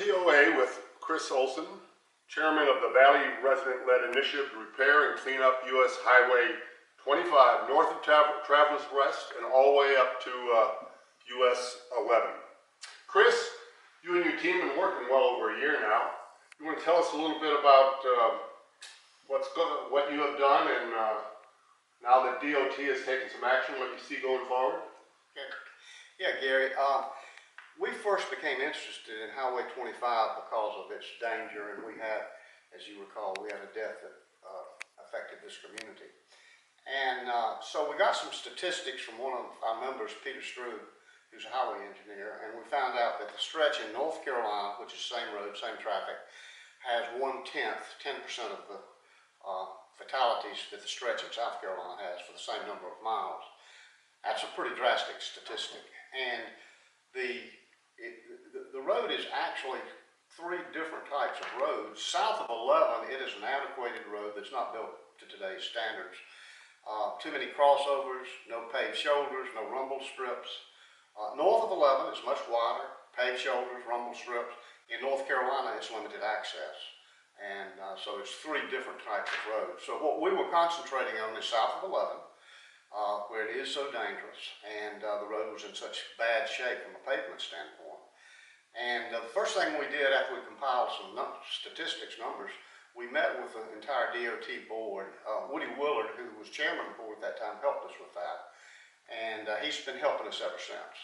POA with Chris Olson, Chairman of the Valley Resident-Led Initiative to Repair and Clean Up U.S. Highway 25 north of Travelers Rest and all the way up to US 11. Chris, you and your team have been working well over a year now. You want to tell us a little bit about what you have done, and now that DOT has taken some action, what you see going forward? Yeah, Gary. We first became interested in Highway 25 because of its danger, and we had, as you recall, we had a death that affected this community. And so we got some statistics from one of our members, Peter Strew, who's a highway engineer, and we found out that the stretch in North Carolina, which is same road, same traffic, has 1/10, 10% of the fatalities that the stretch in South Carolina has for the same number of miles. That's a pretty drastic statistic. And the road is actually three different types of roads. South of 11, it is an antiquated road that's not built to today's standards. Too many crossovers, no paved shoulders, no rumble strips. North of 11 is much wider, paved shoulders, rumble strips. In North Carolina, it's limited access. And so it's three different types of roads. So what we were concentrating on is south of 11, where it is so dangerous, and the road was in such bad shape from a pavement standpoint. And the first thing we did after we compiled some statistics numbers, we met with the entire DOT board. Woody Willard, who was chairman of the board at that time, helped us with that. And he's been helping us ever since.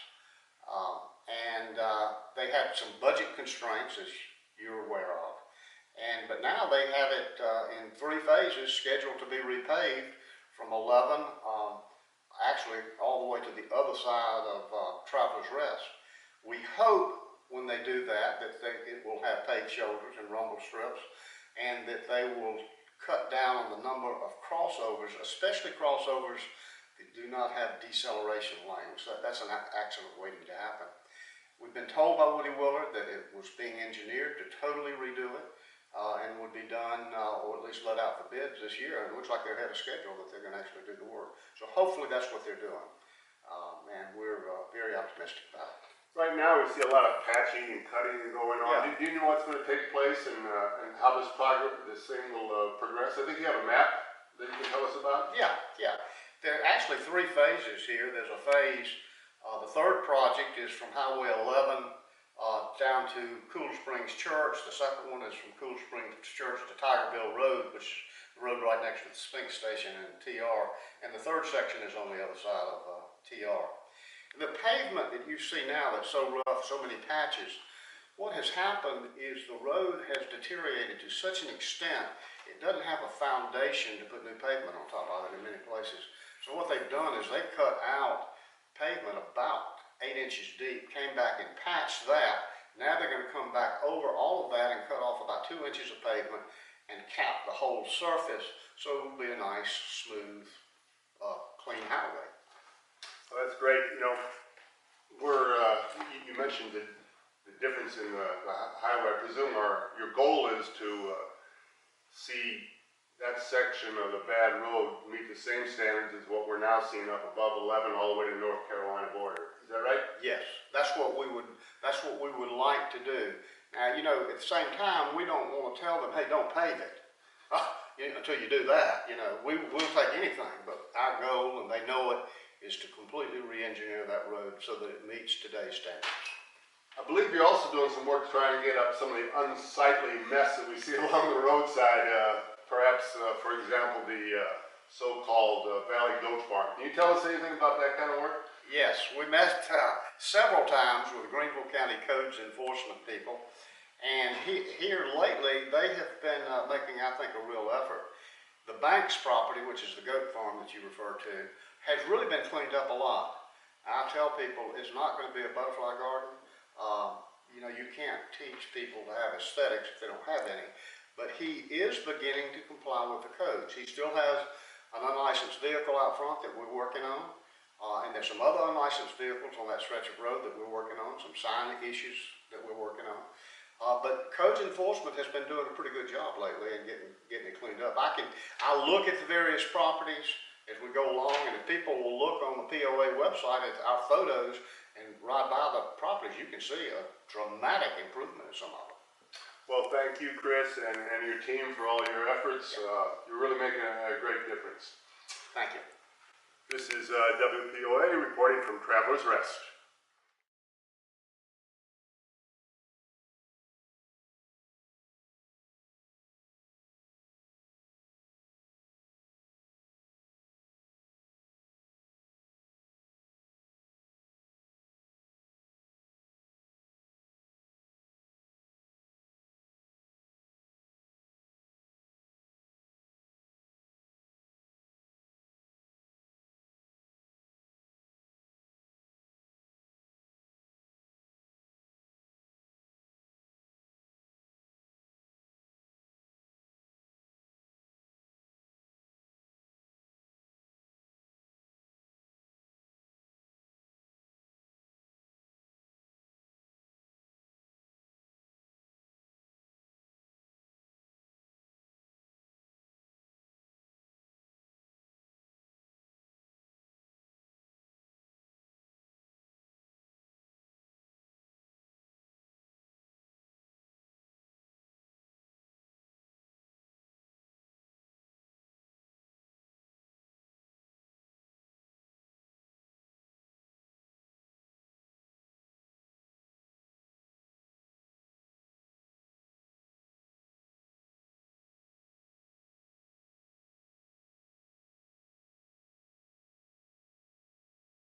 They had some budget constraints, as you're aware of. But now they have it in 3 phases scheduled to be repaved from 11, actually all the way to the other side of Travelers Rest. We hope when they do that it will have paved shoulders and rumble strips, and that they will cut down on the number of crossovers, especially crossovers that do not have deceleration lanes. That's an accident waiting to happen. We've been told by Woody Willard that it was being engineered to totally redo it and would be done, or at least let out for bids this year. And it looks like they're ahead of schedule that they're going to actually do the work. So hopefully that's what they're doing. And we're very optimistic about it. Right now we see a lot of patching and cutting going on. Yeah. Do you know what's going to take place and how this thing will progress? I think you have a map that you can tell us about. Yeah. There are actually 3 phases here. There's a phase, the third project is from Highway 11 down to Cool Springs Church. The second one is from Cool Springs Church to Tigerville Road, which is the road right next to the Sphinx Station and TR. And the third section is on the other side of TR. The pavement that you see now that's so rough, so many patches, what has happened is the road has deteriorated to such an extent it doesn't have a foundation to put new pavement on top of it in many places. So what they've done is they've cut out pavement about 8 inches deep, came back and patched that. Now they're going to come back over all of that and cut off about 2 inches of pavement and cap the whole surface, so it will be a nice, smooth, clean highway. Well, that's great. You know, you mentioned the difference in the highway. I presume your goal is to see that section of the bad road meet the same standards as what we're now seeing up above 11 all the way to the North Carolina border. Is that right? Yes, that's what we would like to do. Now, you know, at the same time, we don't want to tell them, hey, don't pave it. Until you do that, you know, we'll take anything. But our goal, and they know it, is to completely re-engineer that road so that it meets today's standards. I believe you're also doing some work trying to get up some of the unsightly mess that we see along the roadside. Perhaps, for example, the so-called Valley Goat Farm. Can you tell us anything about that kind of work? Yes, we met several times with Greenville County Codes Enforcement people, and here lately they have been making, I think, a real effort. The Banks property, which is the goat farm that you refer to, has really been cleaned up a lot. I tell people it's not going to be a butterfly garden. You know, you can't teach people to have aesthetics if they don't have any. But he is beginning to comply with the codes. He still has an unlicensed vehicle out front that we're working on. And there's some other unlicensed vehicles on that stretch of road that we're working on, some sign issues that we're working on. But Codes Enforcement has been doing a pretty good job lately in getting it cleaned up. I look at the various properties as we go along, and if people will look on the POA website at our photos and ride by the properties, you can see a dramatic improvement in some of them. Well, thank you, Chris, and your team for all your efforts. You're really making a great difference. Thank you. This is WPOA reporting from Travelers Rest.